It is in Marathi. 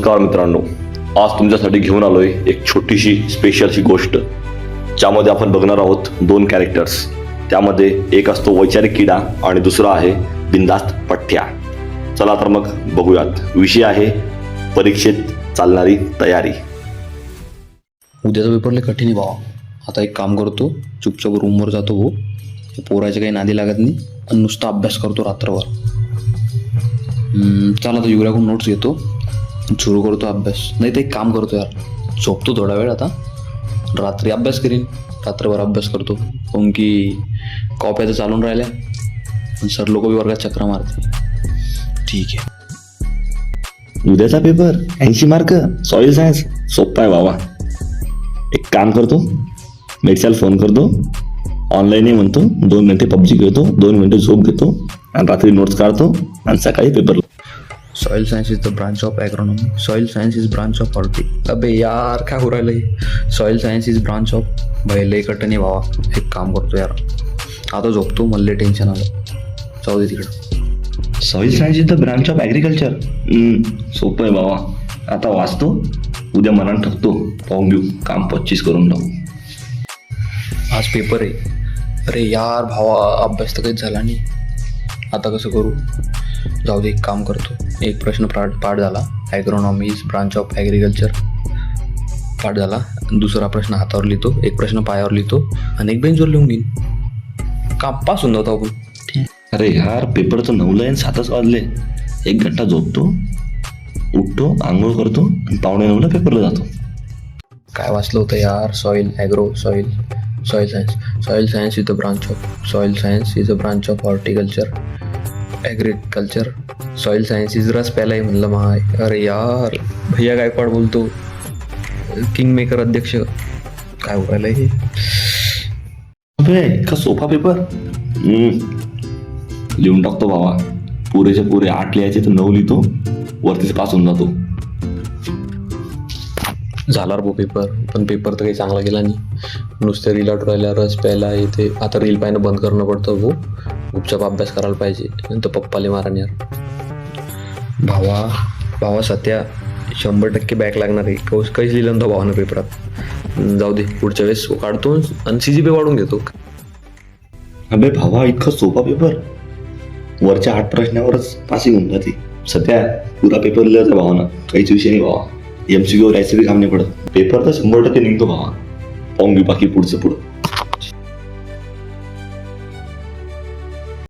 नमस्कार मित्रांनो, आज तुमच्यासाठी घेऊन आलोय एक छोटीशी स्पेशलची गोष्ट, ज्यामध्ये आपण बघणार आहोत दोन कॅरेक्टर्स. त्यामध्ये एक असतो वैचारिक किडा आणि दुसरा आहे बिनधास्त पठ्ठ्या. चला तर मग बघूयात. विषय आहे परीक्षेत चालणारी तयारी. उद्याचा पेपर लय कठीण आहे भावा. आता एक काम करतो, चुपचाप रूमवर जातो भाऊ, पोराचे काही नादी लागत नाही आणि नुसता अभ्यास करतो रात्रभर. चला आता युवराकडून नोट्स घेतो, सुरू करतो अभ्यास. नाही तर एक काम करतो यार, झोपतो थोडा वेळ, आता रात्री अभ्यास करीन, रात्रभर अभ्यास करतो. काऊन की कॉप्या तर चालून राहिल्या, सर लोक बी वर्गात चक्रा मारते. ठीक आहे. उद्याचा पेपर 80 मार्क, सॉइल सायन्स. सोपा आहे बाबा. एक काम करतो, मेडसाला फोन करतो, ऑनलाईन आहे म्हणतो, 2 मिनिटे पबजी खेळतो, 2 मिनिटे झोप घेतो आणि रात्री नोट्स काढतो आणि सकाळी paper. Soil science is the branch of agronomy. Soil science is branch of horti. अबे यार काय हो राहिलं. Soil science is branch of भाई लय कटणी भावा. एक काम करतो यार, आता झोपतो, मला लय टेन्शन आलं. जाऊ दे तिकडं. Soil science is the branch of agriculture. सोपं आहे बाबा. आता वाचतो, उद्या मनान ठरतो, पाहून घेऊ, काम 25 करून टाकू. आज पेपर आहे. अरे यार भावा, अभ्यास तर काहीच झाला नाही. आता कसं करू. जाऊ दे, एक काम करतो, एक प्रश्न पाठ झाला, agronomy is branch of agriculture पाठ झाला. दुसरा प्रश्न हातावर लिहितो, एक प्रश्न पायावर लिहितो आणि एक बेंचवर लिहून घेईन. काम पास होऊन जातो आपण. अरे यार, पेपरचं 9ला आणि 7च वाजले. 1 घंटा झोपतो, उठतो, आंघोळ करतो आणि 8:45ला पेपरला जातो. काय वाचलं होतं यार. Soil science. Soil science is the branch of soil science is a branch of horticulture agriculture. Soil science is रस प्यायला आहे म्हणलं माय. अरे यार भैया गायकवाड बोलतो, किंग मेकर अध्यक्ष. काय बोलायला हे. अबे का सोपा पेपर. लिहून टाकतो बाबा. पुरेचे पुरे 8 लिहायचे तर 9 लिहितो, वरतीच पास होऊन जातो. झाला रे पेपर. पण पेपर तर काही चांगला गेला नाही. नुसते रील आठवून राहिल्या, रस प्यायला इथे. आता रील पाहणं बंद करणं पडतं भाऊ. उपचाप अभ्यास करायला पाहिजे, नंतर पप्पाले मारण यार. भावा सत्या 100% बॅक लागणार आहे. काहीच लिहिलं नव्हतं भावानं पेपरात. जाऊ दे, पुढच्या वेळेस काढतो आणि CGP वाढून घेतो. अबे भावा, इतका सोपा पेपर, वरच्या 8 प्रश्नावरच पासिंग होऊन जाते. सध्या पुरा पेपर लिहायचा भावानं, काहीच विषय नाही भावा. MCQ वर यायचं बी काम नाही पडत. पेपर तर 100% निघतो भावा. पाहून घेऊ बाकी पुढचं पुढं.